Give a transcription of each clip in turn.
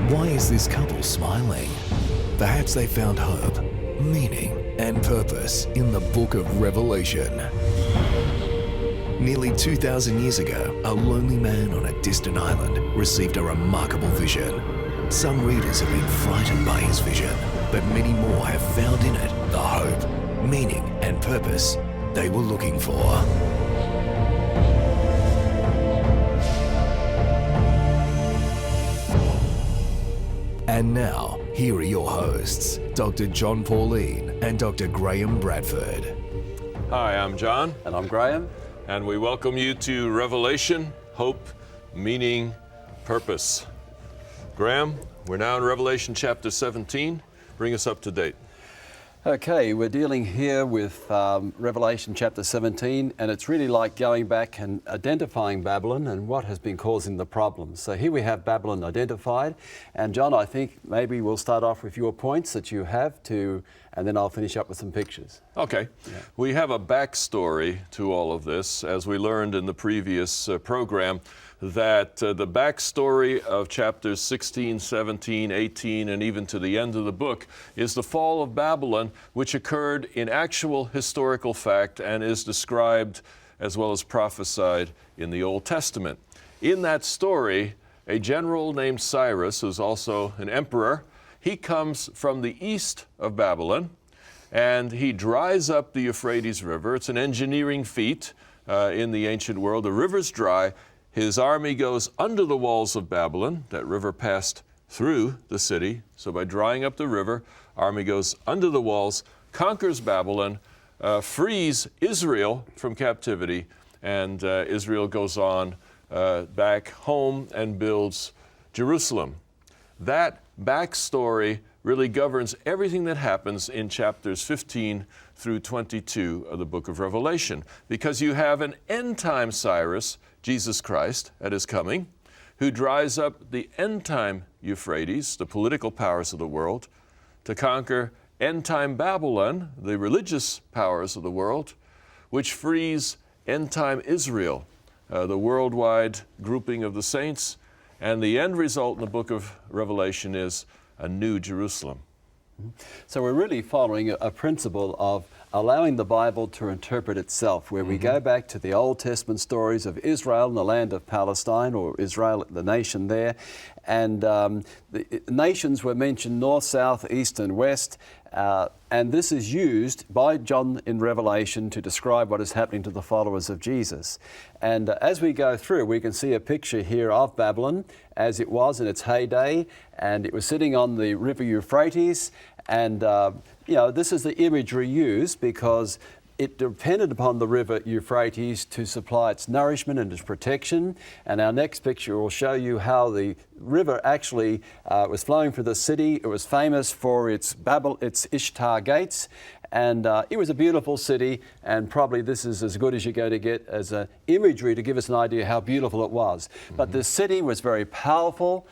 Why is this couple smiling? Perhaps they found hope, meaning, and purpose in the book of Revelation. Nearly 2,000 years ago, a lonely man on a distant island received a remarkable vision. Some readers have been frightened by his vision, but many more have found in it the hope, meaning, and purpose they were looking for. And now, here are your hosts, Dr. Jon Paulien and Dr. Graeme Bradford. Hi, I'm Jon. And I'm Graeme. And we welcome you to Revelation, Hope, Meaning, Purpose. Graeme, we're now in Revelation chapter 17. Bring us up to date. Okay, we're dealing here with Revelation chapter 17, and it's really like going back and identifying Babylon and what has been causing the problems. So here we have Babylon identified, and Jon, I think maybe we'll start off with your points that you have to, and then I'll finish up with some pictures. Okay. Yeah. We have a backstory to all of this, as we learned in the previous program, that the backstory of chapters 16, 17, 18, and even to the end of the book is the fall of Babylon, which occurred in actual historical fact and is described as well as prophesied in the Old Testament. In that story, a general named Cyrus, who's also an emperor, he comes from the east of Babylon, and he dries up the Euphrates River. It's an engineering feat in the ancient world. The river's dry. His army goes under the walls of Babylon. That river passed through the city. So by drying up the river, army goes under the walls, conquers Babylon, frees Israel from captivity, and Israel goes on back home and builds Jerusalem. That backstory really governs everything that happens in chapters 15 through 22 of the book of Revelation, because you have an end-time Cyrus, Jesus Christ, at his coming, who dries up the end-time Euphrates, the political powers of the world, to conquer end-time Babylon, the religious powers of the world, which frees end-time Israel, the worldwide grouping of the saints, and the end result in the book of Revelation is a new Jerusalem. So we're really following a principle of allowing the Bible to interpret itself, where we go back to the Old Testament stories of Israel and the land of Palestine, or Israel, the nation there. And the nations were mentioned north, south, east, and west. And this is used by John in Revelation to describe what is happening to the followers of Jesus. And as we go through, we can see a picture here of Babylon as it was in its heyday, and it was sitting on the river Euphrates. And this is the imagery used because it depended upon the river Euphrates to supply its nourishment and its protection. And our next picture will show you how the river actually was flowing through the city. It was famous for its Ishtar gates. And it was a beautiful city, and probably this is as good as you're going to get as an imagery to give us an idea how beautiful it was. But the city was very powerful.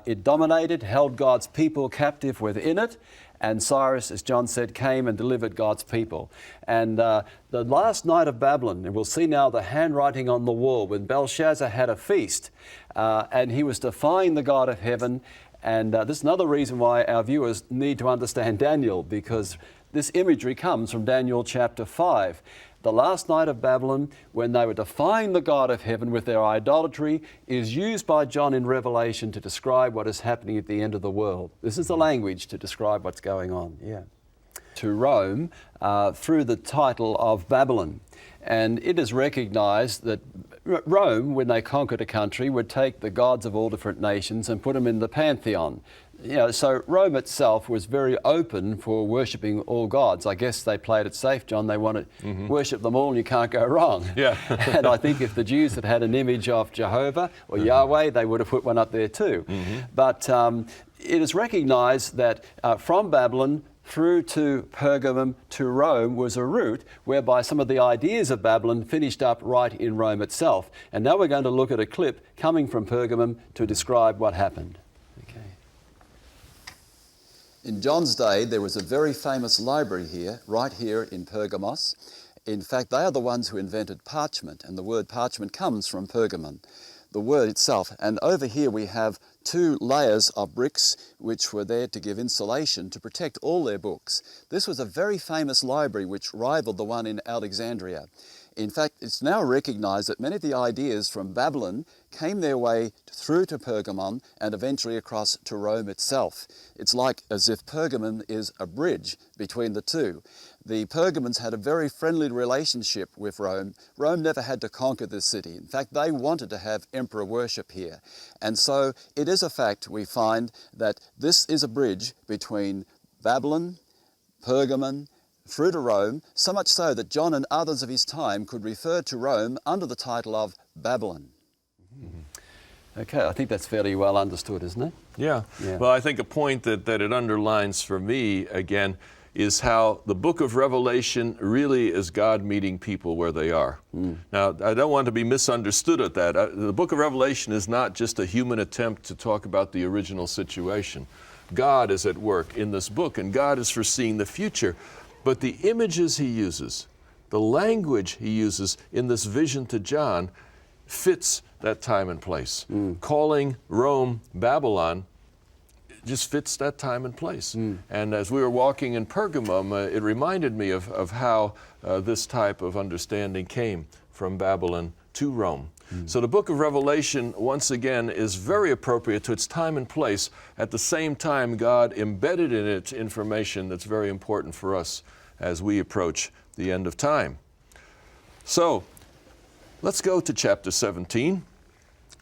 It dominated, held God's people captive within it. And Cyrus, as Jon said, came and delivered God's people. And the last night of Babylon, and we'll see now the handwriting on the wall, when Belshazzar had a feast, and he was defying the God of heaven. And this is another reason why our viewers need to understand Daniel, because this imagery comes from Daniel chapter 5. The last night of Babylon, when they were defying the God of heaven with their idolatry, is used by John in Revelation to describe what is happening at the end of the world. This is the language to describe what's going on. To Rome through the title of Babylon. And it is recognized that Rome, when they conquered a country, would take the gods of all different nations and put them in the pantheon. So Rome itself was very open for worshipping all gods. I guess they played it safe, Jon. They wanted to worship them all and you can't go wrong. Yeah. And I think if the Jews had had an image of Jehovah or Yahweh, they would have put one up there too. But it is recognized that from Babylon through to Pergamum to Rome was a route whereby some of the ideas of Babylon finished up right in Rome itself. And now we're going to look at a clip coming from Pergamum to describe what happened. In John's day, there was a very famous library here, right here in Pergamos. In fact, they are the ones who invented parchment, and the word parchment comes from Pergamon. the word itself. And over here we have 2 layers of bricks which were there to give insulation to protect all their books. This was a very famous library which rivaled the one in Alexandria. In fact, it's now recognized that many of the ideas from Babylon came their way through to Pergamon and eventually across to Rome itself. It's like as if Pergamon is a bridge between the two. The Pergamons had a very friendly relationship with Rome. Rome never had to conquer this city. In fact, they wanted to have emperor worship here. And so it is a fact we find that this is a bridge between Babylon, Pergamon, through to Rome, so much so that John and others of his time could refer to Rome under the title of Babylon. Okay, I think that's fairly well understood, isn't it? Yeah. Well, I think a point that it underlines for me, again, is how the book of Revelation really is God meeting people where they are. Now, I don't want to be misunderstood at that. The book of Revelation is not just a human attempt to talk about the original situation. God is at work in this book, and God is foreseeing the future. But the images he uses, the language he uses in this vision to John fits that time and place. Calling Rome Babylon just fits that time and place. And as we were walking in Pergamum, it reminded me of how this type of understanding came from Babylon to Rome. So the book of Revelation, once again, is very appropriate to its time and place. At the same time, God embedded in it information that's very important for us as we approach the end of time. So let's go to chapter 17.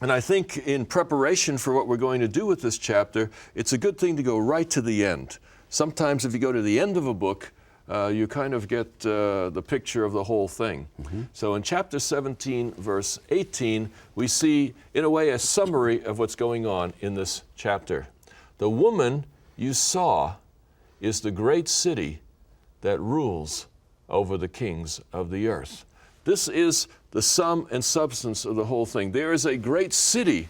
And I think in preparation for what we're going to do with this chapter, it's a good thing to go right to the end. Sometimes if you go to the end of a book, you kind of get the picture of the whole thing. So in chapter 17, verse 18, we see, in a way, a summary of what's going on in this chapter. The woman you saw is the great city that rules over the kings of the earth. This is the sum and substance of the whole thing. There is a great city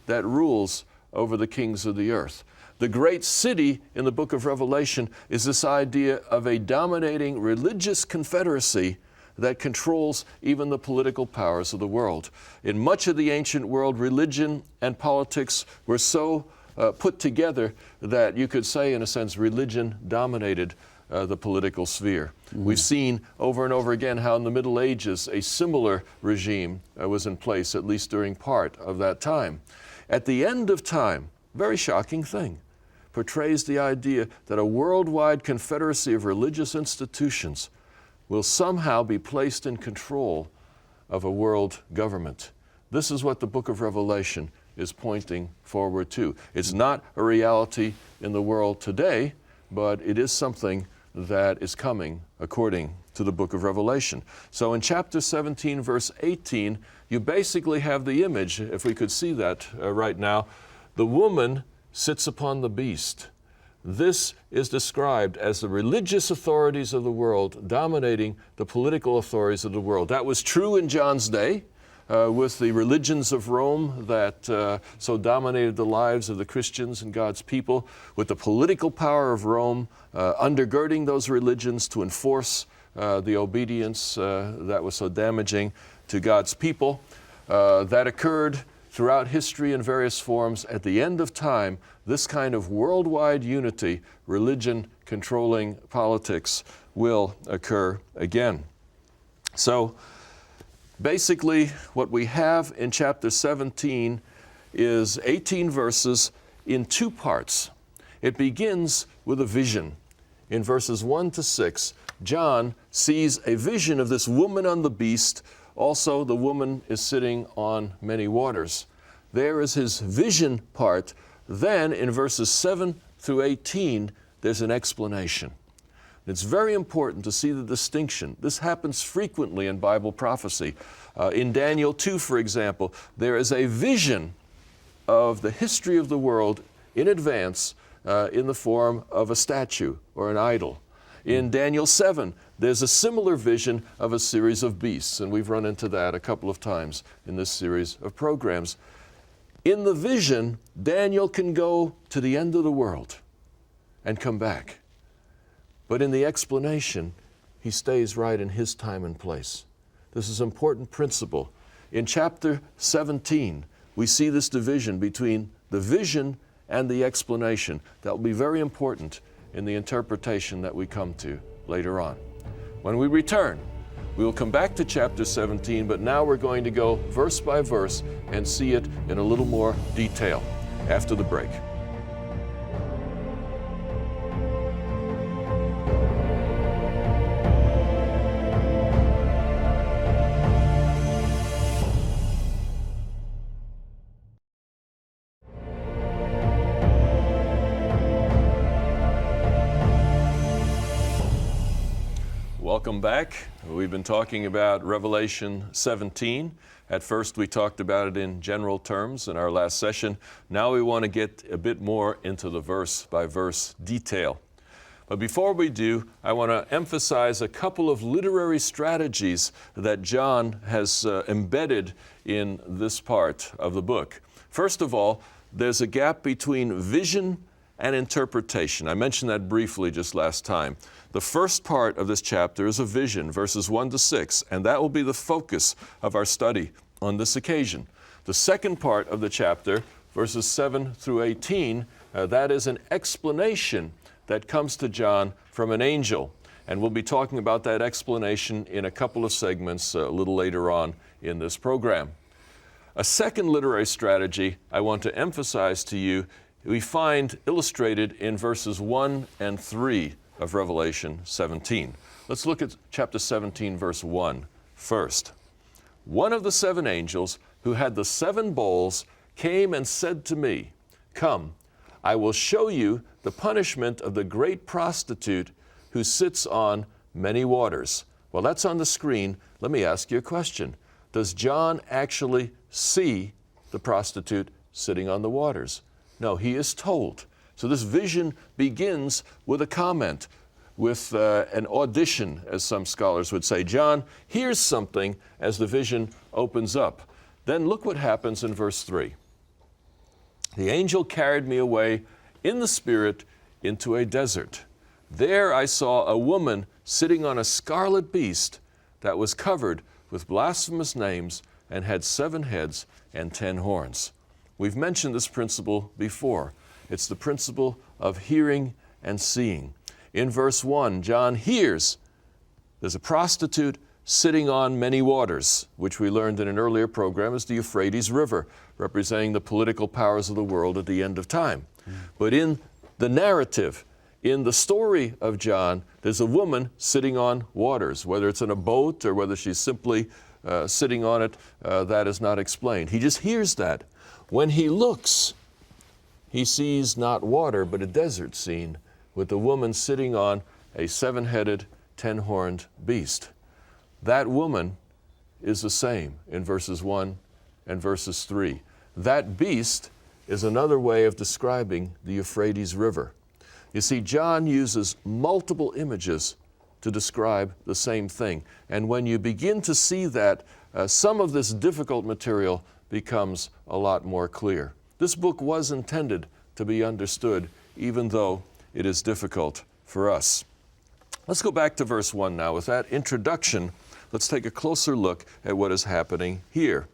that rules over the kings of the earth. The great city in the book of Revelation is this idea of a dominating religious confederacy that controls even the political powers of the world. In much of the ancient world, religion and politics were so put together that you could say, in a sense, religion dominated the political sphere. We've seen over and over again how in the Middle Ages a similar regime was in place, at least during part of that time. At the end of time, very shocking thing, portrays the idea that a worldwide confederacy of religious institutions will somehow be placed in control of a world government. This is what the book of Revelation is pointing forward to. It's not a reality in the world today, but it is something that is coming according to the book of Revelation. So in chapter 17, verse 18, you basically have the image, if we could see that right now. The woman sits upon the beast. This is described as the religious authorities of the world dominating the political authorities of the world. That was true in John's day with the religions of Rome that so dominated the lives of the Christians and God's people, with the political power of Rome undergirding those religions to enforce the obedience that was so damaging to God's people. That occurred throughout history in various forms. At the end of time, this kind of worldwide unity, religion controlling politics, will occur again. So basically, what we have in chapter 17 is 18 verses in 2 parts. It begins with a vision. In verses 1 to 6, John sees a vision of this woman on the beast. Also, the woman is sitting on many waters. There is his vision part. Then, in verses 7 through 18, there's an explanation. It's very important to see the distinction. This happens frequently in Bible prophecy. In Daniel 2, for example, there is a vision of the history of the world in advance in the form of a statue or an idol. In Daniel 7, there's a similar vision of a series of beasts, and we've run into that a couple of times in this series of programs. In the vision, Daniel can go to the end of the world and come back. But in the explanation, he stays right in his time and place. This is an important principle. In chapter 17, we see this division between the vision and the explanation. That will be very important in the interpretation that we come to later on. When we return, we will come back to chapter 17, but now we're going to go verse by verse and see it in a little more detail after the break. Welcome back. We've been talking about Revelation 17. At first we talked about it in general terms in our last session. Now we want to get a bit more into the verse by verse detail. But before we do, I want to emphasize a couple of literary strategies that John has embedded in this part of the book. First of all, there's a gap between vision and interpretation. I mentioned that briefly just last time. The first part of this chapter is a vision, verses 1 to 6, and that will be the focus of our study on this occasion. The second part of the chapter, verses 7 through 18, that is an explanation that comes to John from an angel. And we'll be talking about that explanation in a couple of segments a little later on in this program. A second literary strategy I want to emphasize to you we find illustrated in verses 1 and 3 of Revelation 17. Let's look at chapter 17, verse 1 first. One of the seven angels who had the seven bowls came and said to me, "Come, I will show you the punishment of the great prostitute who sits on many waters." Well, that's on the screen. Let me ask you a question. Does John actually see the prostitute sitting on the waters? No, he is told. So this vision begins with a comment, with an audition, as some scholars would say. John hears something as the vision opens up. Then look what happens in verse 3. The angel carried me away in the Spirit into a desert. There I saw a woman sitting on a scarlet beast that was covered with blasphemous names and had 7 heads and 10 horns. We've mentioned this principle before. It's the principle of hearing and seeing. In verse 1, John hears there's a prostitute sitting on many waters, which we learned in an earlier program is the Euphrates River, representing the political powers of the world at the end of time. But in the narrative, in the story of John, there's a woman sitting on waters. Whether it's in a boat or whether she's simply sitting on it, that is not explained. He just hears that. When he looks, he sees not water, but a desert scene with the woman sitting on a 7-headed, 10-horned beast. That woman is the same in verses 1 and verses 3. That beast is another way of describing the Euphrates River. You see, John uses multiple images to describe the same thing. And when you begin to see that, some of this difficult material becomes a lot more clear. This book was intended to be understood, even though it is difficult for us. Let's go back to verse 1 now. With that introduction, let's take a closer look at what is happening here.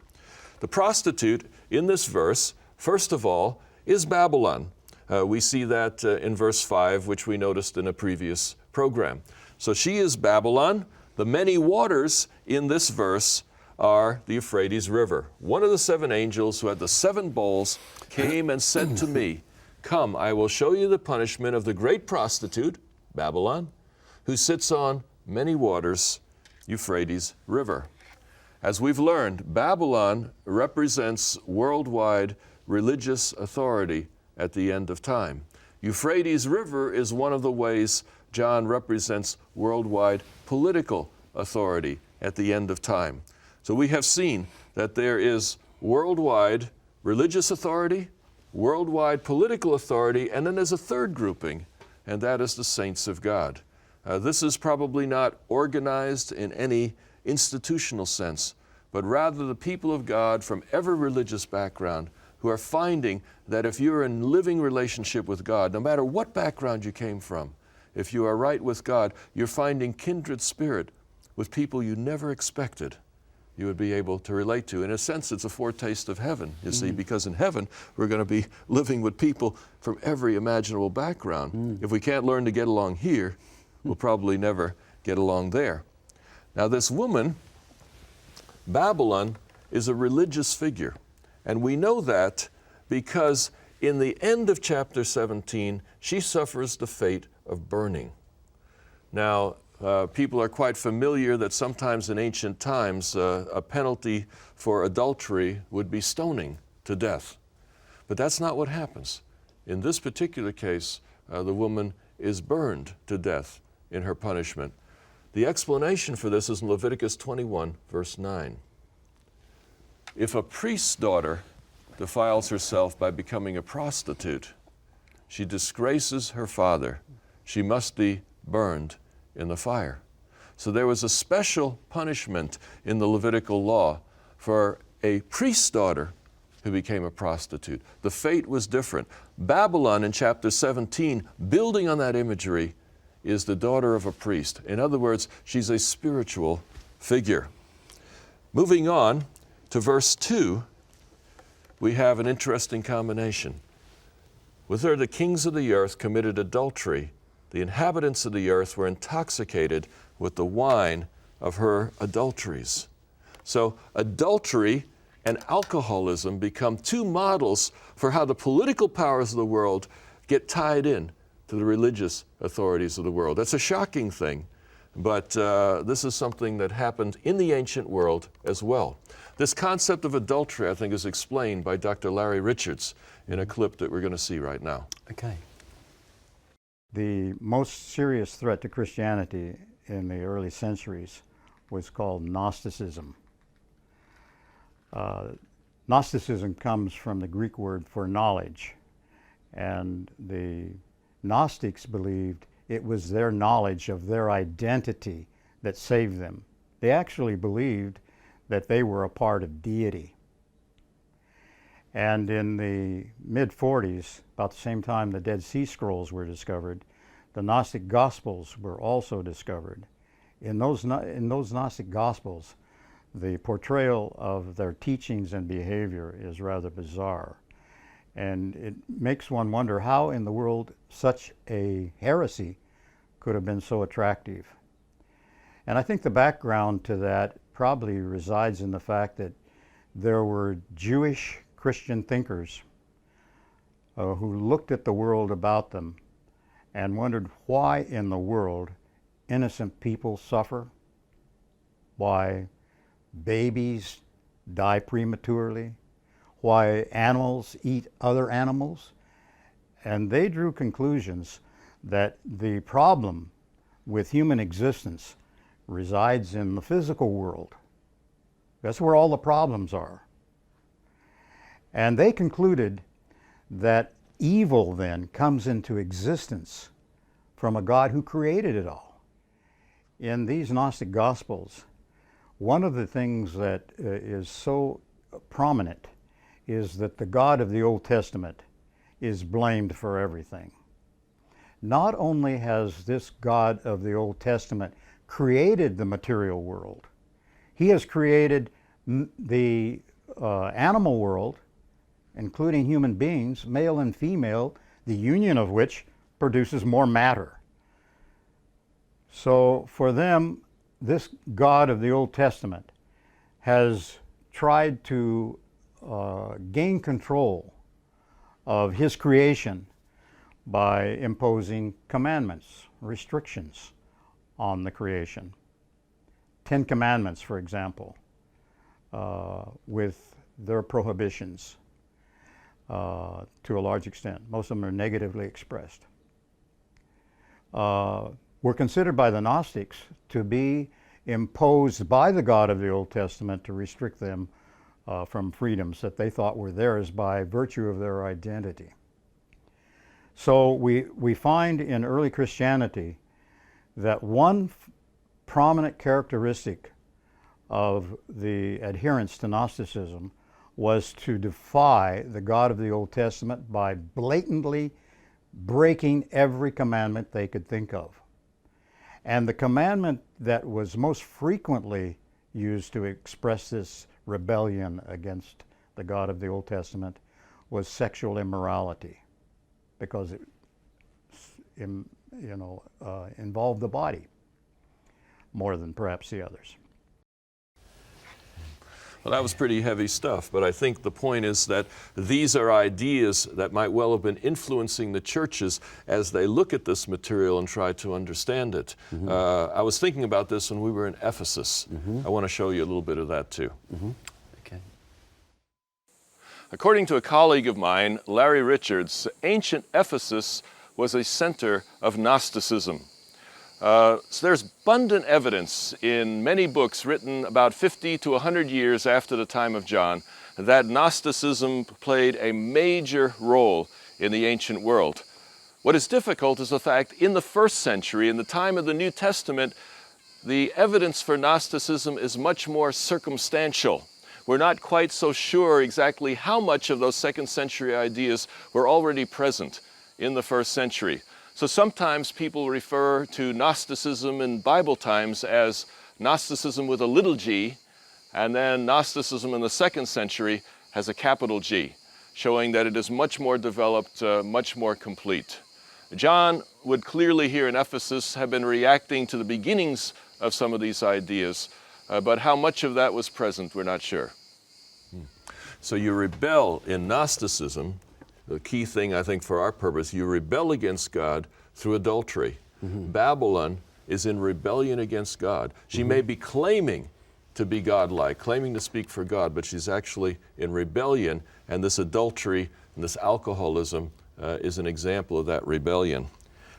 The prostitute in this verse, first of all, is Babylon. We see that in verse 5, which we noticed in a previous program. So she is Babylon. The many waters in this verse are the Euphrates River. One of the 7 angels who had the 7 bowls came and said to me, "Come, I will show you the punishment of the great prostitute, Babylon, who sits on many waters, Euphrates River." As we've learned, Babylon represents worldwide religious authority at the end of time. Euphrates River is one of the ways John represents worldwide political authority at the end of time. So we have seen that there is worldwide religious authority, worldwide political authority, and then there's a third grouping, and that is the saints of God. This is probably not organized in any institutional sense, but rather the people of God from every religious background who are finding that if you're in living relationship with God, no matter what background you came from, if you are right with God, you're finding kindred spirit with people you never expected. you would be able to relate to. In a sense, it's a foretaste of heaven, you see, because in heaven, we're going to be living with people from every imaginable background. If we can't learn to get along here, we'll probably never get along there. Now, this woman, Babylon, is a religious figure. And we know that because in the end of chapter 17, she suffers the fate of burning. Now, people are quite familiar that sometimes in ancient times a penalty for adultery would be stoning to death. But that's not what happens. In this particular case, the woman is burned to death in her punishment. The explanation for this is in Leviticus 21, verse 9. If a priest's daughter defiles herself by becoming a prostitute, she disgraces her father. She must be burned in the fire. So there was a special punishment in the Levitical law for a priest's daughter who became a prostitute. The fate was different. Babylon in chapter 17, building on that imagery, is the daughter of a priest. In other words, she's a spiritual figure. Moving on to verse 2, we have an interesting combination. With her, the kings of the earth committed adultery. The inhabitants of the earth were intoxicated with the wine of her adulteries. So adultery and alcoholism become two models for how the political powers of the world get tied in to the religious authorities of the world. That's a shocking thing, but this is something that happened in the ancient world as well. This concept of adultery, I think, is explained by Dr. Larry Richards in a clip that we're going to see right now. Okay. The most serious threat to Christianity in the early centuries was called Gnosticism. Gnosticism comes from the Greek word for knowledge, and the Gnostics believed it was their knowledge of their identity that saved them. They actually believed that they were a part of deity. And in the mid-40s, about the same time the Dead Sea Scrolls were discovered, the Gnostic Gospels were also discovered. In those Gnostic Gospels, the portrayal of their teachings and behavior is rather bizarre. And it makes one wonder how in the world such a heresy could have been so attractive. And I think the background to that probably resides in the fact that there were Jewish Christian thinkers who looked at the world about them and wondered why in the world innocent people suffer, why babies die prematurely, why animals eat other animals. And they drew conclusions that the problem with human existence resides in the physical world. That's where all the problems are. And they concluded that evil then comes into existence from a God who created it all. In these Gnostic Gospels, one of the things that is so prominent is that the God of the Old Testament is blamed for everything. Not only has this God of the Old Testament created the material world, he has created the animal world, including human beings, male and female, the union of which produces more matter. So for them, this God of the Old Testament has tried to gain control of his creation by imposing commandments, restrictions on the creation. 10 Commandments, for example, with their prohibitions to a large extent. Most of them are negatively expressed. Were considered by the Gnostics to be imposed by the God of the Old Testament to restrict them from freedoms that they thought were theirs by virtue of their identity. So we find in early Christianity that one prominent characteristic of the adherents to Gnosticism was to defy the God of the Old Testament by blatantly breaking every commandment they could think of. And the commandment that was most frequently used to express this rebellion against the God of the Old Testament was sexual immorality, because it involved the body more than perhaps the others. Well, that was pretty heavy stuff, but I think the point is that these are ideas that might well have been influencing the churches as they look at this material and try to understand it. I was thinking about this when we were in Ephesus. I want to show you a little bit of that too. Okay. According to a colleague of mine, Larry Richards, ancient Ephesus was a center of Gnosticism. So there's abundant evidence in many books written about 50 to 100 years after the time of John that Gnosticism played a major role in the ancient world. What is difficult is the fact in the first century, in the time of the New Testament, the evidence for Gnosticism is much more circumstantial. We're not quite so sure exactly how much of those second century ideas were already present in the first century. So sometimes people refer to Gnosticism in Bible times as Gnosticism with a little g, and then Gnosticism in the second century has a capital G, showing that it is much more developed, much more complete. John would clearly here in Ephesus have been reacting to the beginnings of some of these ideas, but how much of that was present, we're not sure. So you rebel in Gnosticism. The key thing, I think, for our purpose, you rebel against God through adultery. Babylon is in rebellion against God. She may be claiming to be godlike, claiming to speak for God, but she's actually in rebellion, and this adultery and this alcoholism is an example of that rebellion.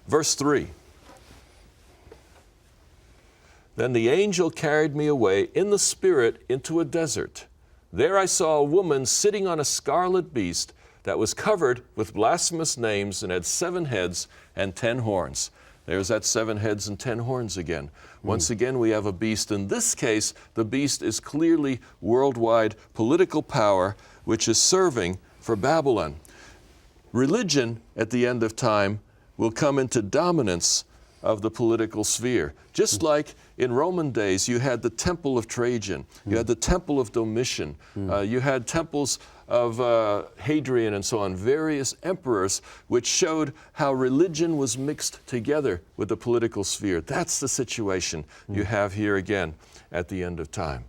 Verse 3. Then the angel carried me away in the spirit into a desert. There I saw a woman sitting on a scarlet beast that was covered with blasphemous names and had 7 heads and 10 horns. There's that 7 heads and 10 horns again. Once again, we have a beast. In this case, the beast is clearly worldwide political power, which is serving for Babylon. Religion, at the end of time, will come into dominance of the political sphere. Just like in Roman days, you had the Temple of Trajan, you had the Temple of Domitian, you had temples of Hadrian and so on, various emperors, which showed how religion was mixed together with the political sphere. That's the situation you have here again at the end of time.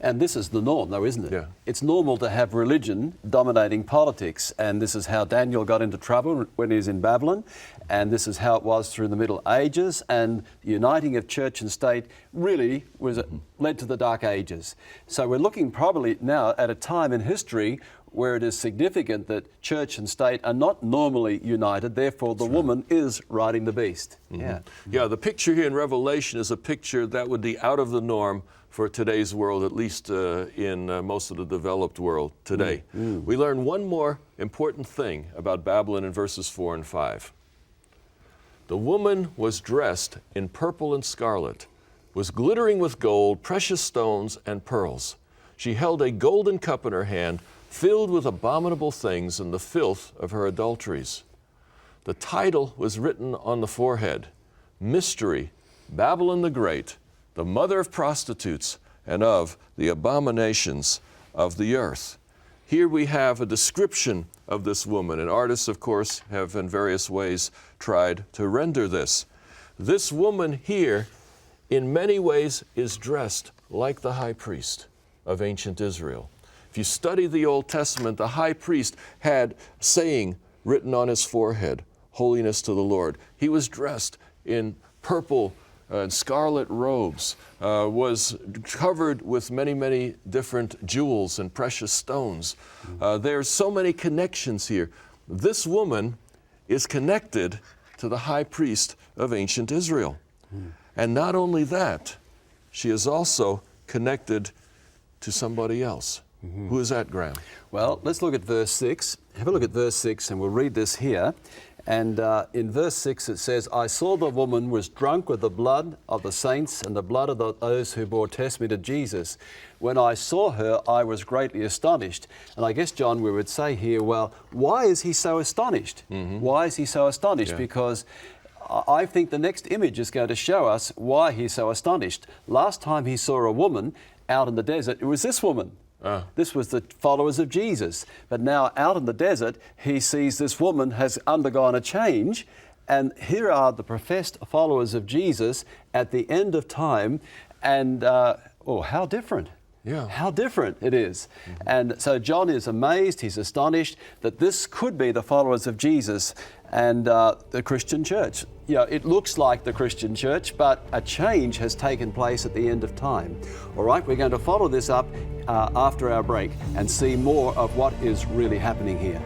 And this is the norm, though, isn't it? Yeah. It's normal to have religion dominating politics, and this is how Daniel got into trouble when he was in Babylon, and this is how it was through the Middle Ages, and the uniting of church and state really was led to the Dark Ages. So we're looking probably now at a time in history where it is significant that church and state are not normally united, therefore the woman is riding the beast. Yeah, the picture here in Revelation is a picture that would be out of the norm for today's world, at least in most of the developed world today. We learn one more important thing about Babylon in verses 4 and 5. The woman was dressed in purple and scarlet, was glittering with gold, precious stones, and pearls. She held a golden cup in her hand, filled with abominable things and the filth of her adulteries. The title was written on the forehead, Mystery, Babylon the Great, the mother of prostitutes and of the abominations of the earth. Here we have a description of this woman, and artists, of course, have in various ways tried to render this. This woman here, in many ways, is dressed like the high priest of ancient Israel. If you study the Old Testament, the high priest had saying written on his forehead, holiness to the Lord. He was dressed in purple and scarlet robes, was covered with many, many different jewels and precious stones. There's so many connections here. This woman is connected to the high priest of ancient Israel. And not only that, she is also connected to somebody else. Who is that, Graeme? Well, let's look at verse 6. Have a look at verse 6, and we'll read this here. And in verse 6 it says, I saw the woman was drunk with the blood of the saints and the blood of those who bore testimony to Jesus. When I saw her, I was greatly astonished. And I guess, John, we would say here, well, why is he so astonished? Why is he so astonished? Because I think the next image is going to show us why he's so astonished. Last time he saw a woman out in the desert, it was this woman. This was the followers of Jesus. But now out in the desert, he sees this woman has undergone a change. And here are the professed followers of Jesus at the end of time. And, how different. Yeah. How different it is. And so John is amazed, he's astonished that this could be the followers of Jesus and the Christian church. You know, it looks like the Christian church, but a change has taken place at the end of time. All right, we're going to follow this up after our break and see more of what is really happening here.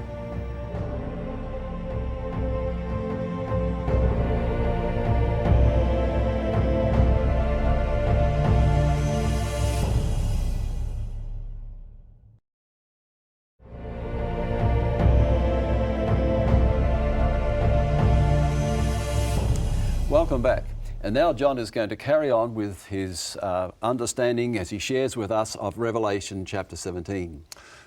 Welcome back. And now John is going to carry on with his understanding as he shares with us of Revelation chapter 17.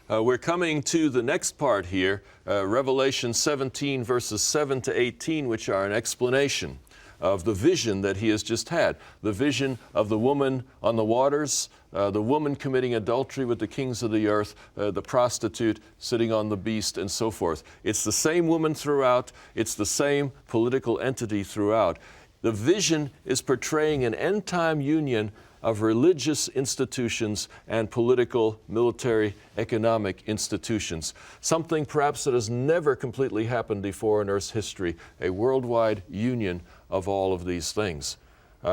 We're coming to the next part here, Revelation 17 verses 7 to 18, which are an explanation of the vision that he has just had. The vision of the woman on the waters, the woman committing adultery with the kings of the earth, the prostitute sitting on the beast, and so forth. It's the same woman throughout. It's the same political entity throughout. The vision is portraying an end-time union of religious institutions and political, military, economic institutions. Something perhaps that has never completely happened before in Earth's history, a worldwide union of all of these things.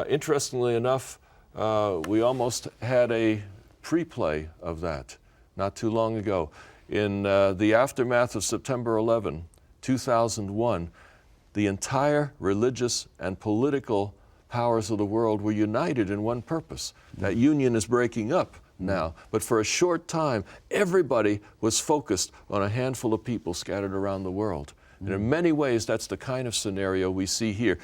Interestingly enough, we almost had a pre-play of that not too long ago. In the aftermath of September 11, 2001, the entire religious and political powers of the world were united in one purpose. That union is breaking up now, but for a short time, everybody was focused on a handful of people scattered around the world. And in many ways, that's the kind of scenario we see here.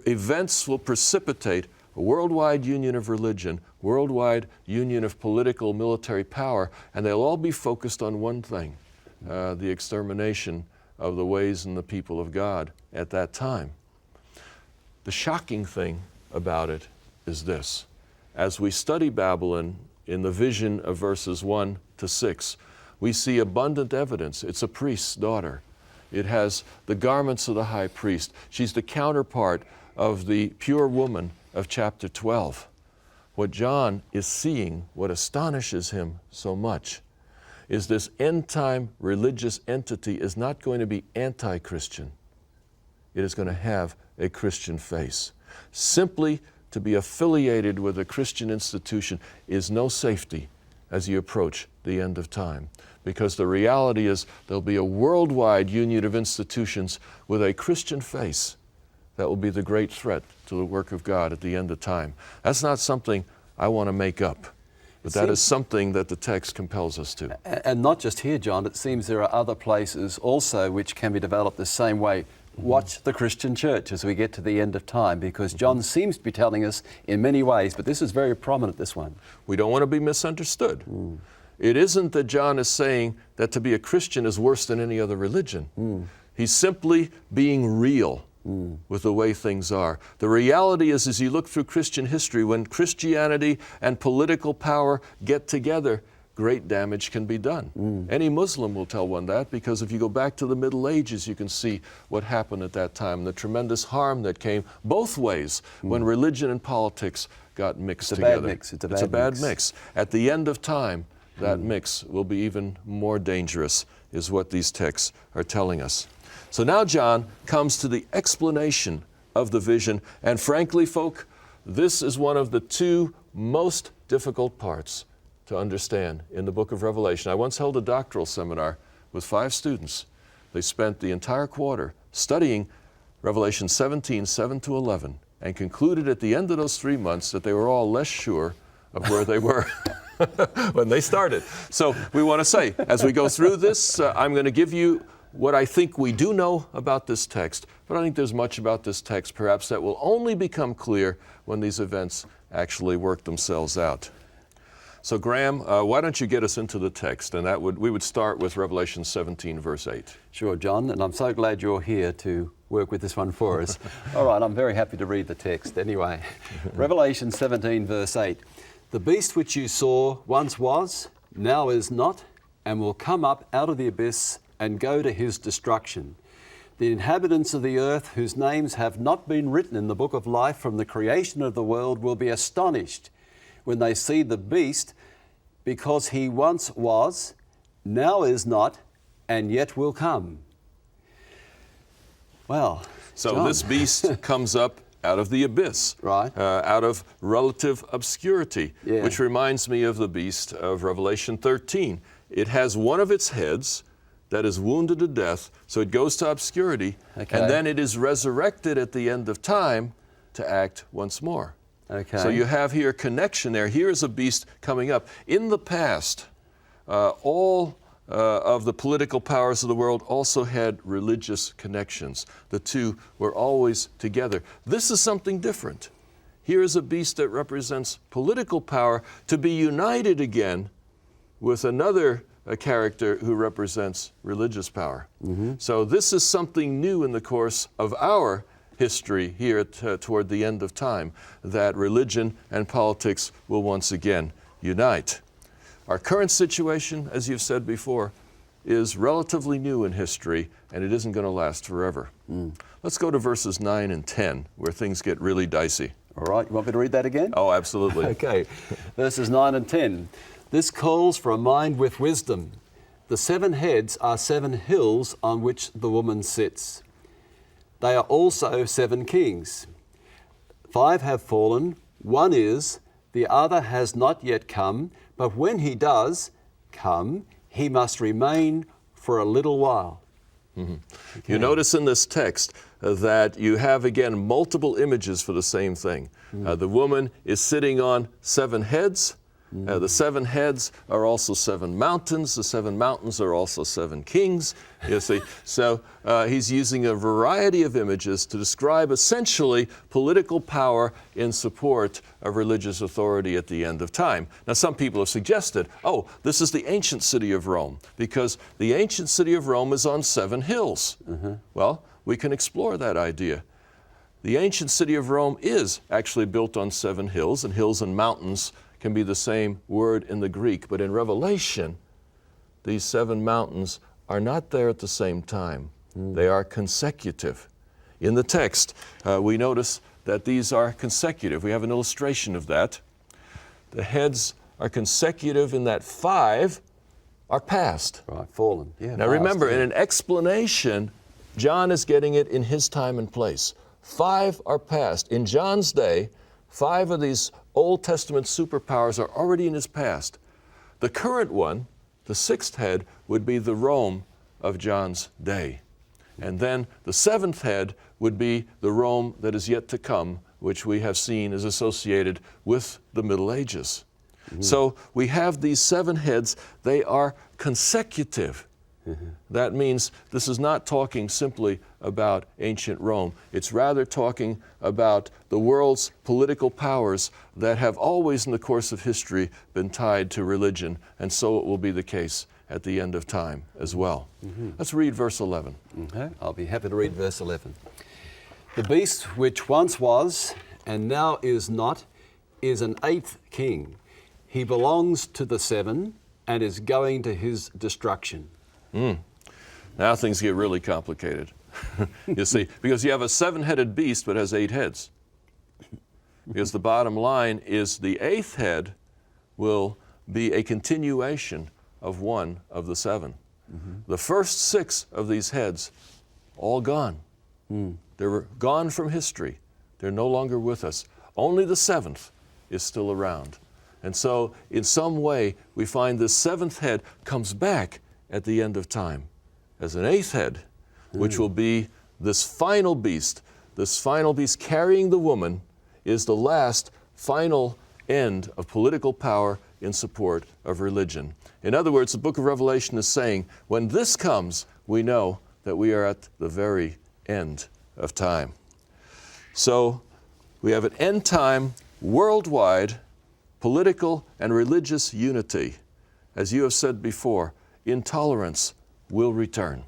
Events will precipitate a worldwide union of religion, worldwide union of political, military power, and they'll all be focused on one thing, the extermination of the ways and the people of God at that time. The shocking thing about it is this. As we study Babylon in the vision of verses 1 to 6, we see abundant evidence. It's a priest's daughter. It has the garments of the high priest. She's the counterpart of the pure woman of chapter 12. What John is seeing, what astonishes him so much, is this end-time religious entity is not going to be anti-Christian. It is going to have a Christian face. Simply to be affiliated with a Christian institution is no safety as you approach the end of time, because the reality is there'll be a worldwide union of institutions with a Christian face that will be the great threat to the work of God at the end of time. That's not something I want to make up. But that is something that the text compels us to. And not just here, John, it seems there are other places also which can be developed the same way. Watch the Christian church as we get to the end of time, because John seems to be telling us in many ways, but this is very prominent, this one. We don't want to be misunderstood. It isn't that John is saying that to be a Christian is worse than any other religion. He's simply being real with the way things are. The reality is, as you look through Christian history, when Christianity and political power get together, great damage can be done. Any Muslim will tell one that, because if you go back to the Middle Ages, you can see what happened at that time, the tremendous harm that came both ways when religion and politics got mixed together. It's a bad mix. At the end of time, that mix will be even more dangerous, is what these texts are telling us. So now John comes to the explanation of the vision, and frankly, folk, this is one of the two most difficult parts to understand in the book of Revelation. I once held a doctoral seminar with 5 students. They spent the entire quarter studying Revelation 17, 7 to 11, and concluded at the end of those 3 months that they were all less sure of where they were when they started. So we want to say, as we go through this, I'm going to give you what I think we do know about this text, but I think there's much about this text perhaps that will only become clear when these events actually work themselves out. So Graeme, why don't you get us into the text? And we would start with Revelation 17, verse 8. Sure, John, and I'm so glad you're here to work with this one for us. All right, I'm very happy to read the text anyway. Revelation 17, verse 8. The beast which you saw once was, now is not, and will come up out of the abyss and go to his destruction. The inhabitants of the earth, whose names have not been written in the book of life from the creation of the world, will be astonished when they see the beast, because he once was, now is not, and yet will come. Well, so John. This beast comes up out of the abyss, Right. Out of relative obscurity, Yeah. which reminds me of the beast of Revelation 13. It has one of its heads that is wounded to death, so it goes to obscurity, Okay. and then it is resurrected at the end of time to act once more. Okay. So you have here a connection there. Here is a beast coming up. In the past, all of the political powers of the world also had religious connections. The two were always together. This is something different. Here is a beast that represents political power to be united again with another character who represents religious power. So this is something new in the course of our history here toward the end of time, that religion and politics will once again unite. Our current situation, as you've said before, is relatively new in history, and it isn't going to last forever. Let's go to verses 9 and 10, where things get really dicey. All right, you want me to read that again? Oh, absolutely. Okay, verses 9 and 10. This calls for a mind with wisdom. The 7 heads are 7 hills on which the woman sits. They are also 7 kings. 5 have fallen, 1 is, the other has not yet come, but when he does come, he must remain for a little while. You notice in this text that you have again multiple images for the same thing. The woman is sitting on 7 heads. The 7 heads are also 7 mountains. The 7 mountains are also 7 kings. You see, so he's using a variety of images to describe essentially political power in support of religious authority at the end of time. Now, some people have suggested, oh, this is the ancient city of Rome, because the ancient city of Rome is on 7 hills. Well, we can explore that idea. The ancient city of Rome is actually built on 7 hills, and hills and mountains can be the same word in the Greek, but in Revelation, these 7 mountains are not there at the same time. They are consecutive. In the text, we notice that these are consecutive. We have an illustration of that. The heads are consecutive in that 5 are past. Right, fallen. Yeah, Now past, remember, yeah. in an explanation, John is getting it in his time and place. 5 are past. In John's day, 5 of these Old Testament superpowers are already in his past. The current one, the 6th head, would be the Rome of John's day. And then the 7th head would be the Rome that is yet to come, which we have seen is associated with the Middle Ages. So we have these 7 heads. They are consecutive. That means this is not talking simply about ancient Rome. It's rather talking about the world's political powers that have always in the course of history been tied to religion, and so it will be the case at the end of time as well. Let's read verse 11. Okay, I'll be happy to read verse 11. The beast which once was and now is not is an 8th king. He belongs to the 7 and is going to his destruction. Now things get really complicated. You see, because you have a 7-headed beast but has 8 heads. Because the bottom line is the 8th head will be a continuation of one of the 7. The first 6 of these heads, all gone. They were gone from history. They're no longer with us. Only the 7th is still around. And so in some way we find this 7th head comes back at the end of time as an 8th head, which will be this final beast carrying the woman, is the last final end of political power in support of religion. In other words, the book of Revelation is saying, when this comes, we know that we are at the very end of time. So we have an end time worldwide political and religious unity, as you have said before, intolerance will return.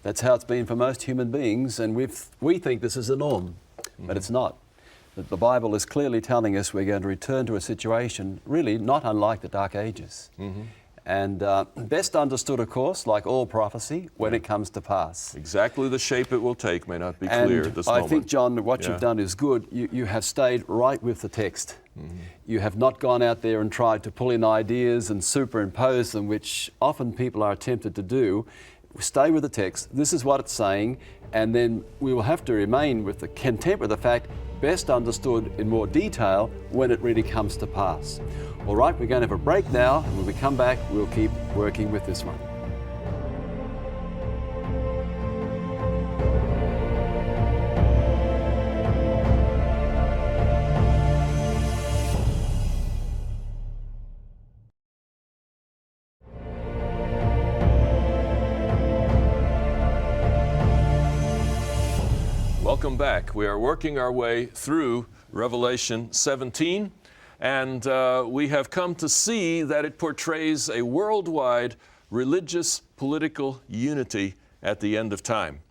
That's how it's been for most human beings, and we think this is the norm, but it's not. The Bible is clearly telling us we're going to return to a situation really not unlike the Dark Ages. And best understood, of course, like all prophecy, when it comes to pass. Exactly the shape it will take may not be clear at this moment. I think, John, what you've done is good. You have stayed right with the text. You have not gone out there and tried to pull in ideas and superimpose them, which often people are tempted to do. Stay with the text. This is what it's saying, and then we will have to remain with the content with the fact, best understood in more detail when it really comes to pass. All right, we're going to have a break now, and when we come back, we'll keep working with this one. Welcome back. We are working our way through Revelation 17, and we have come to see that it portrays a worldwide religious political unity at the end of time.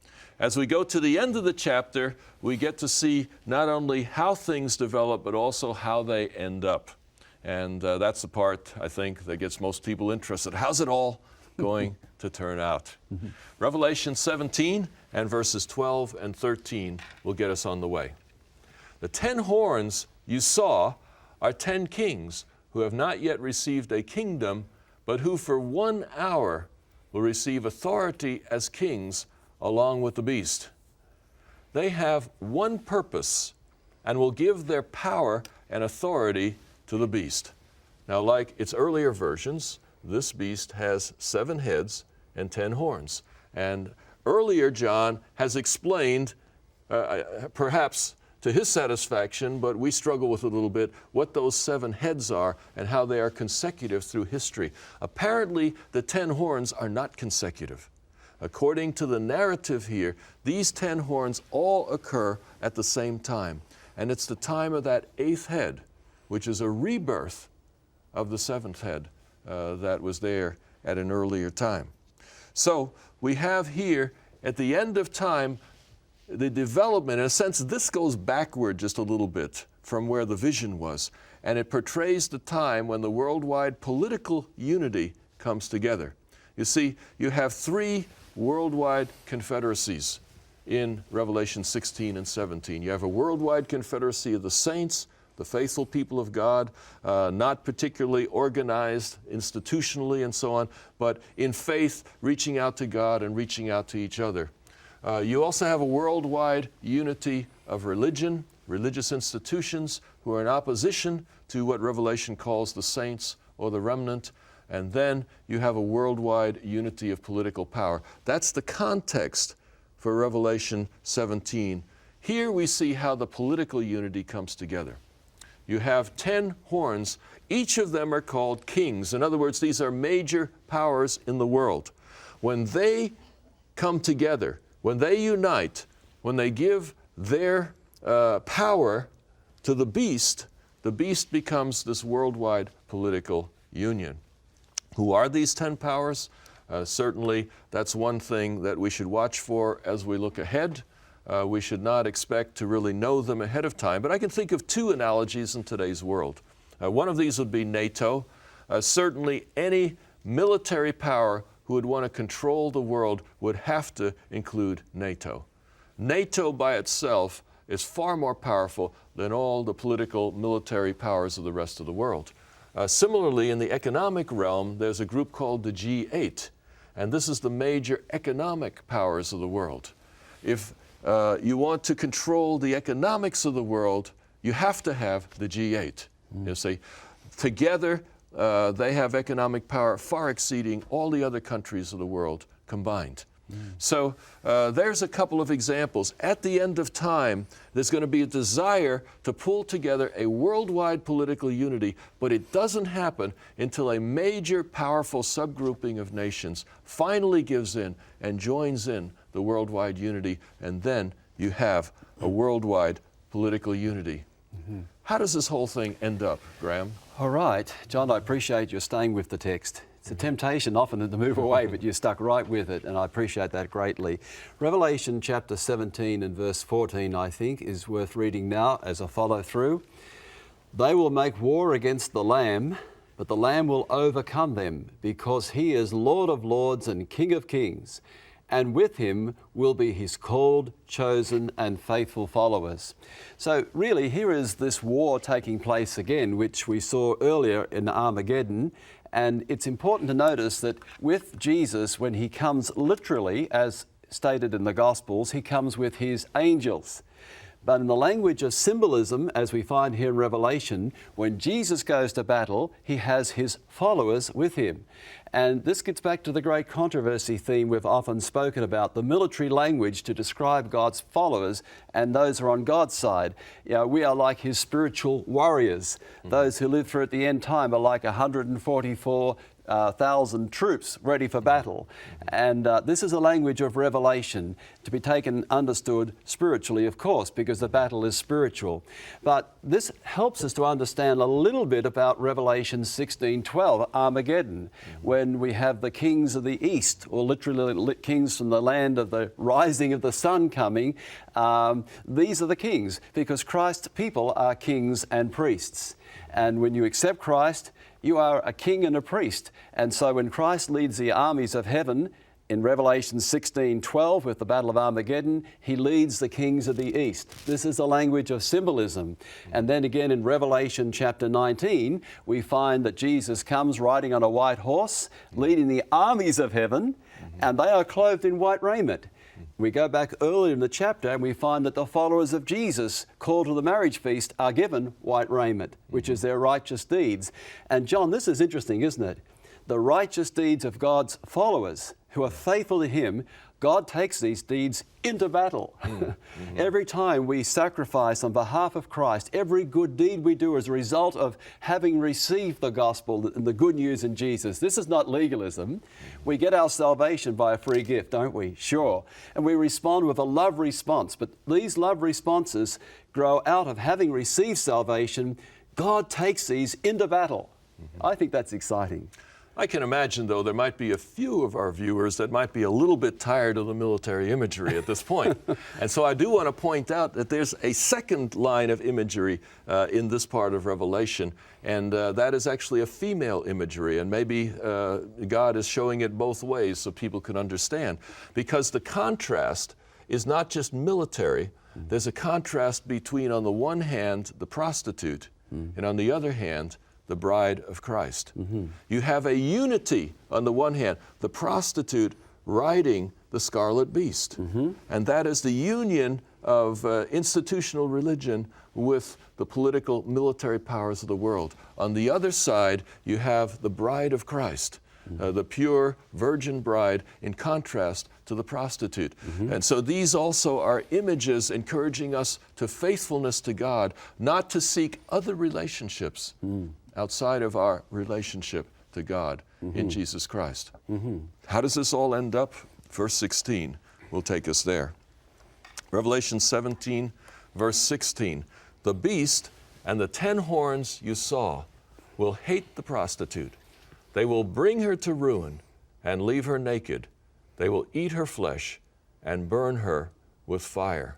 As we go to the end of the chapter, we get to see not only how things develop, but also how they end up. And that's the part, I think, that gets most people interested. How's it all going to turn out? Revelation 17 and verses 12 and 13 will get us on the way. The 10 horns you saw are 10 kings who have not yet received a kingdom, but who for 1 hour will receive authority as kings along with the beast. They have one purpose and will give their power and authority to the beast. Now, like its earlier versions, this beast has 7 heads and 10 horns. And earlier, John has explained, perhaps to his satisfaction, but we struggle with it a little bit, what those 7 heads are and how they are consecutive through history. Apparently, the 10 horns are not consecutive. According to the narrative here, these 10 horns all occur at the same time. And it's the time of that 8th head, which is a rebirth of the 7th head that was there at an earlier time. So we have here, at the end of time, the development. In a sense, this goes backward just a little bit from where the vision was, and it portrays the time when the worldwide political unity comes together. You see, you have 3 worldwide confederacies in Revelation 16 and 17. You have a worldwide confederacy of the saints, the faithful people of God, not particularly organized institutionally and so on, but in faith, reaching out to God and reaching out to each other. You also have a worldwide unity of religion, religious institutions who are in opposition to what Revelation calls the saints or the remnant. And then you have a worldwide unity of political power. That's the context for Revelation 17. Here we see how the political unity comes together. You have 10 horns. Each of them are called kings. In other words, these are major powers in the world. When they come together, when they unite, when they give their power to the beast becomes this worldwide political union. Who are these 10 powers? Certainly, that's one thing that we should watch for as we look ahead. We should not expect to really know them ahead of time, but I can think of 2 analogies in today's world. One of these would be NATO. Certainly, any military power who would want to control the world would have to include NATO. NATO by itself is far more powerful than all the political military powers of the rest of the world. Similarly, in the economic realm, there's a group called the G8, and this is the major economic powers of the world. If you want to control the economics of the world, you have to have the G8. You see, together they have economic power far exceeding all the other countries of the world combined. So there's a couple of examples. At the end of time, there's going to be a desire to pull together a worldwide political unity, but it doesn't happen until a major, powerful subgrouping of nations finally gives in and joins in the worldwide unity, and then you have a worldwide political unity. How does this whole thing end up, Graeme? All right, John, I appreciate your staying with the text. It's a temptation often to move away, but you stuck right with it, and I appreciate that greatly. Revelation chapter 17 and verse 14, I think, is worth reading now as a follow-through. They will make war against the Lamb, but the Lamb will overcome them, because he is Lord of lords and King of kings, and with him will be his called, chosen, and faithful followers. So really, here is this war taking place again, which we saw earlier in Armageddon. And it's important to notice that with Jesus, when he comes literally, as stated in the Gospels, he comes with his angels. But in the language of symbolism, as we find here in Revelation, when Jesus goes to battle, he has his followers with him. And this gets back to the great controversy theme we've often spoken about, the military language to describe God's followers and those who are on God's side. You know, we are like his spiritual warriors. Those who live through at the end time are like 144,000 troops ready for battle. And this is a language of revelation to be taken, understood spiritually, of course, because the battle is spiritual. But this helps us to understand a little bit about Revelation 16:12, Armageddon, when we have the kings of the east, or literally kings from the land of the rising of the sun coming. These are the kings, because Christ's people are kings and priests. And when you accept Christ, you are a king and a priest. And so when Christ leads the armies of heaven in Revelation 16:12 with the Battle of Armageddon, he leads the kings of the east. This is the language of symbolism. And then again in Revelation chapter 19, we find that Jesus comes riding on a white horse, leading the armies of heaven, and they are clothed in white raiment. We go back earlier in the chapter and we find that the followers of Jesus called to the marriage feast are given white raiment, which is their righteous deeds. And John, this is interesting, isn't it? The righteous deeds of God's followers who are faithful to him, God takes these deeds into battle. Every time we sacrifice on behalf of Christ, every good deed we do as a result of having received the gospel and the good news in Jesus. This is not legalism. We get our salvation by a free gift, don't we? Sure. And we respond with a love response. But these love responses grow out of having received salvation. God takes these into battle. I think that's exciting. I can imagine, though, there might be a few of our viewers that might be a little bit tired of the military imagery at this point. And so I do want to point out that there's a second line of imagery in this part of Revelation, and that is actually a female imagery. And maybe God is showing it both ways so people can understand. Because the contrast is not just military. There's a contrast between, on the one hand, the prostitute, and on the other hand, the bride of Christ. You have a unity on the one hand, the prostitute riding the scarlet beast. And that is the union of institutional religion with the political military powers of the world. On the other side, you have the bride of Christ, the pure virgin bride, in contrast to the prostitute. And so these also are images encouraging us to faithfulness to God, not to seek other relationships outside of our relationship to God in Jesus Christ. How does this all end up? Verse 16 will take us there. Revelation 17, verse 16. The beast and the 10 horns you saw will hate the prostitute. They will bring her to ruin and leave her naked. They will eat her flesh and burn her with fire.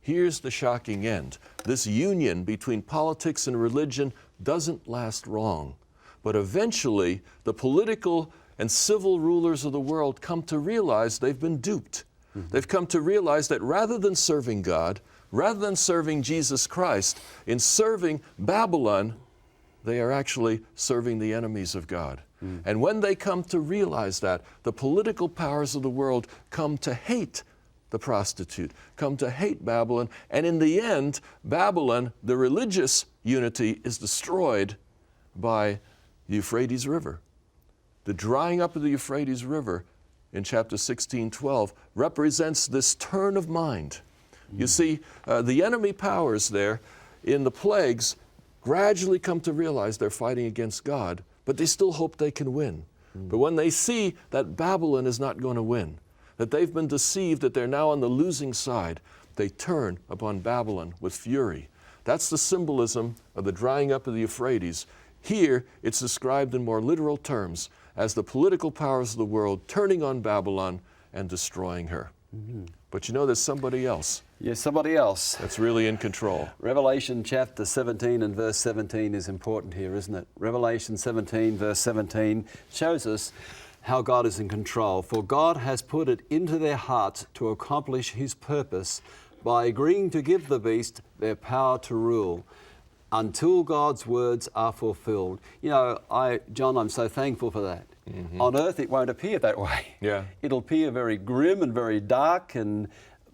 Here's the shocking end. This union between politics and religion doesn't last long. But eventually, the political and civil rulers of the world come to realize they've been duped. They've come to realize that rather than serving God, rather than serving Jesus Christ, in serving Babylon, they are actually serving the enemies of God. And when they come to realize that, the political powers of the world come to hate the prostitute, come to hate Babylon, and in the end, Babylon, the religious unity, is destroyed by the Euphrates River. The drying up of the Euphrates River in chapter 16:12 represents this turn of mind. You see, the enemy powers there in the plagues gradually come to realize they're fighting against God, but they still hope they can win. But when they see that Babylon is not going to win, that they've been deceived, that they're now on the losing side, they turn upon Babylon with fury. That's the symbolism of the drying up of the Euphrates. Here, it's described in more literal terms as the political powers of the world turning on Babylon and destroying her. But you know, there's somebody else Yes, somebody else. that's really in control. Revelation chapter 17 and verse 17 is important here, isn't it? Revelation 17 verse 17 shows us how God is in control. For God has put it into their hearts to accomplish His purpose by agreeing to give the beast their power to rule until God's words are fulfilled. You know, John, I'm so thankful for that. On earth it won't appear that way. Yeah. It'll appear very grim and very dark,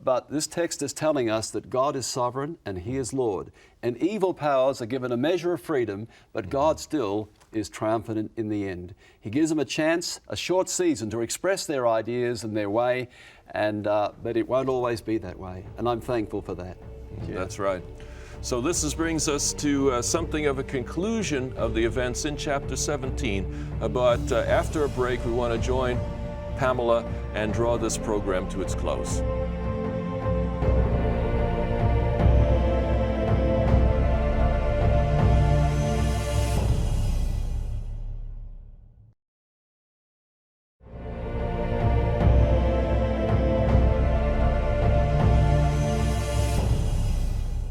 but this text is telling us that God is sovereign and He is Lord. And evil powers are given a measure of freedom, but God still is triumphant in the end. He gives them a chance, a short season, to express their ideas and their way, but it won't always be that way. And I'm thankful for that. Yeah. That's right. So this brings us to something of a conclusion of the events in chapter 17. But after a break, we want to join Pamela and draw this program to its close.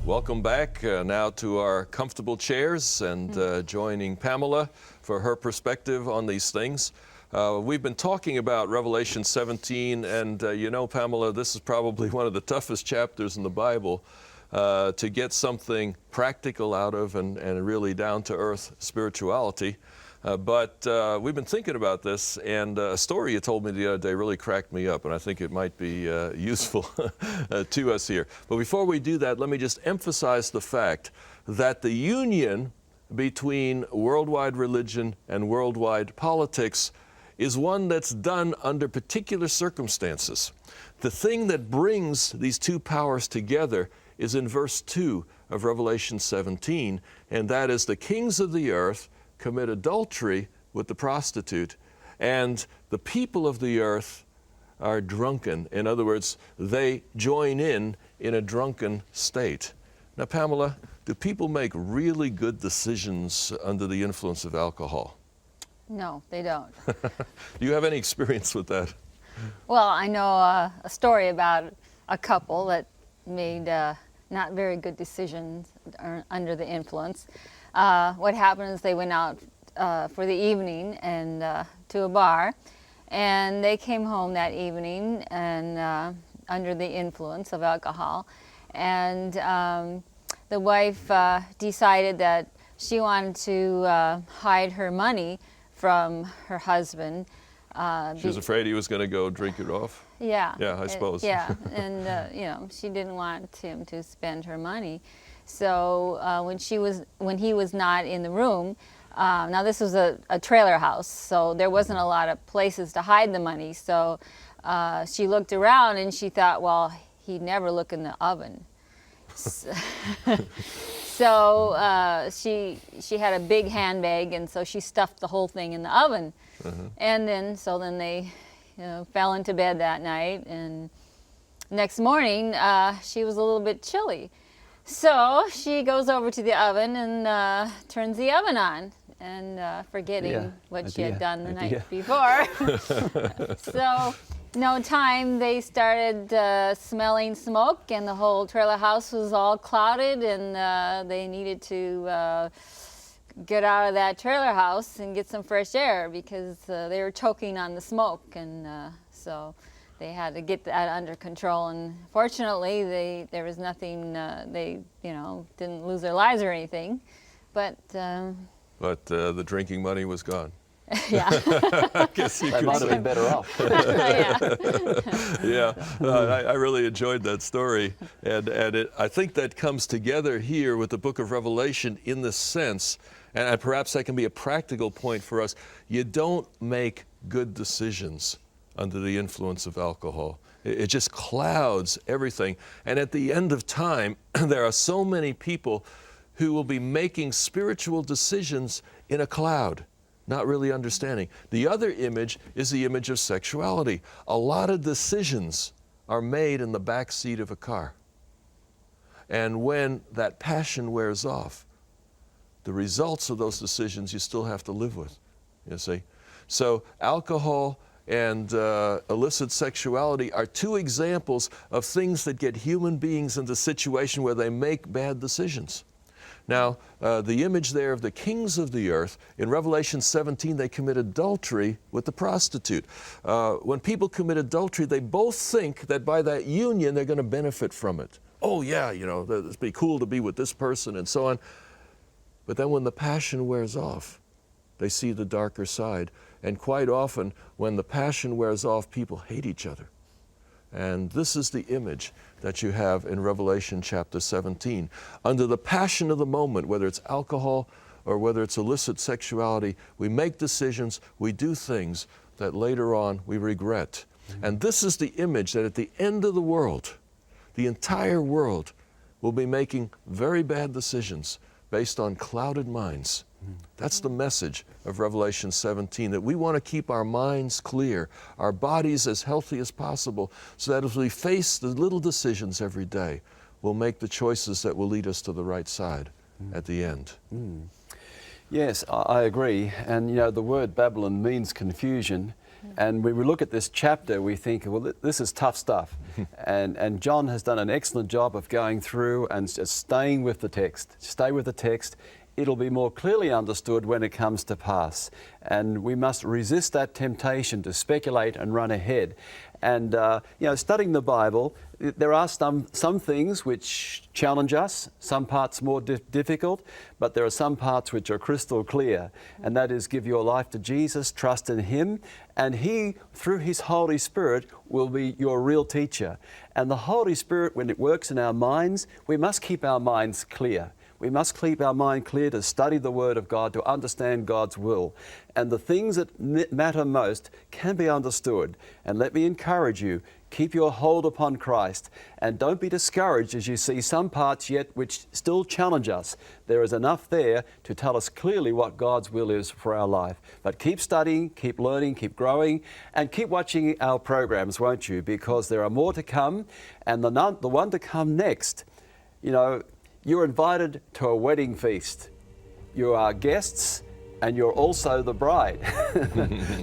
Welcome back now to our comfortable chairs and joining Pamela for her perspective on these things. We've been talking about Revelation 17, and you know, Pamela, this is probably one of the toughest chapters in the Bible to get something practical out of and really down-to-earth spirituality. But we've been thinking about this, and a story you told me the other day really cracked me up, and I think it might be useful to us here. But before we do that, let me just emphasize the fact that the union between worldwide religion and worldwide politics is one that's done under particular circumstances. The thing that brings these two powers together is in verse 2 of Revelation 17, and that is the kings of the earth commit adultery with the prostitute, and the people of the earth are drunken. In other words, they join in a drunken state. Now, Pamela, do people make really good decisions under the influence of alcohol? No, they don't. Do you have any experience with that? Well, I know a story about a couple that made not very good decisions under the influence. What happened is they went out for the evening and to a bar, and they came home that evening and under the influence of alcohol, and the wife decided that she wanted to hide her money from her husband. She was afraid he was going to go drink it off? Yeah. Yeah, I suppose. Yeah, and you know, she didn't want him to spend her money. So when he was not in the room, now this was a trailer house, so there wasn't a lot of places to hide the money. So she looked around and she thought, well, he'd never look in the oven. So she had a big handbag, and so she stuffed the whole thing in the oven. And then they fell into bed that night, and next morning she was a little bit chilly. So she goes over to the oven and turns the oven on, and forgetting what she had done the night before. So no time, they started smelling smoke, and the whole trailer house was all clouded, and they needed to get out of that trailer house and get some fresh air because they were choking on the smoke, and so they had to get that under control. And fortunately, there was nothing. They didn't lose their lives or anything, but the drinking money was gone. Yeah. I guess you They could might have say. been better off. Yeah. I really enjoyed that story, and I think that comes together here with the book of Revelation in the sense, and perhaps that can be a practical point for us. You don't make good decisions under the influence of alcohol. It just clouds everything, and at the end of time, there are so many people who will be making spiritual decisions in a cloud, not really understanding. The other image is the image of sexuality. A lot of decisions are made in the back seat of a car. And when that passion wears off, the results of those decisions you still have to live with, you see. So alcohol and illicit sexuality are two examples of things that get human beings into a situation where they make bad decisions. Now, the image there of the kings of the earth, in Revelation 17, they commit adultery with the prostitute. When people commit adultery, they both think that by that union they're going to benefit from it. Oh yeah, you know, it'd be cool to be with this person and so on. But then when the passion wears off, they see the darker side. And quite often, when the passion wears off, people hate each other. And this is the image that you have in Revelation chapter 17. Under the passion of the moment, whether it's alcohol or whether it's illicit sexuality, we make decisions, we do things that later on we regret. And this is the image that at the end of the world, the entire world will be making very bad decisions based on clouded minds. That's the message of Revelation 17, that we want to keep our minds clear, our bodies as healthy as possible, so that as we face the little decisions every day, we'll make the choices that will lead us to the right side at the end. Yes, I agree. And you know, the word Babylon means confusion. And when we look at this chapter, we think, well, this is tough stuff. and John has done an excellent job of going through and just staying with the text. Stay with the text. It'll be more clearly understood when it comes to pass. And we must resist that temptation to speculate and run ahead. And, you know, studying the Bible, there are some things which challenge us, some parts more difficult, but there are some parts which are crystal clear. And that is, give your life to Jesus, trust in Him, and He, through His Holy Spirit, will be your real teacher. And the Holy Spirit, when it works in our minds, we must keep our minds clear. We must keep our mind clear to study the Word of God, to understand God's will. And the things that matter most can be understood. And let me encourage you, keep your hold upon Christ, and don't be discouraged as you see some parts yet which still challenge us. There is enough there to tell us clearly what God's will is for our life. But keep studying, keep learning, keep growing, and keep watching our programs, won't you? Because there are more to come, and the one to come next, you know, you're invited to a wedding feast. You are guests, and you're also the bride.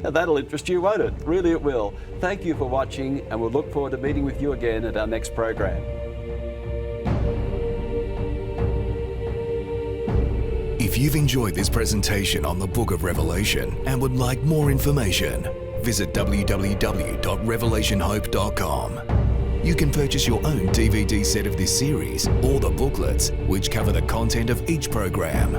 That'll interest you, won't it? Really it will. Thank you for watching, and we'll look forward to meeting with you again at our next program. If you've enjoyed this presentation on the Book of Revelation and would like more information, visit www.revelationhope.com. You can purchase your own DVD set of this series or the booklets, which cover the content of each program.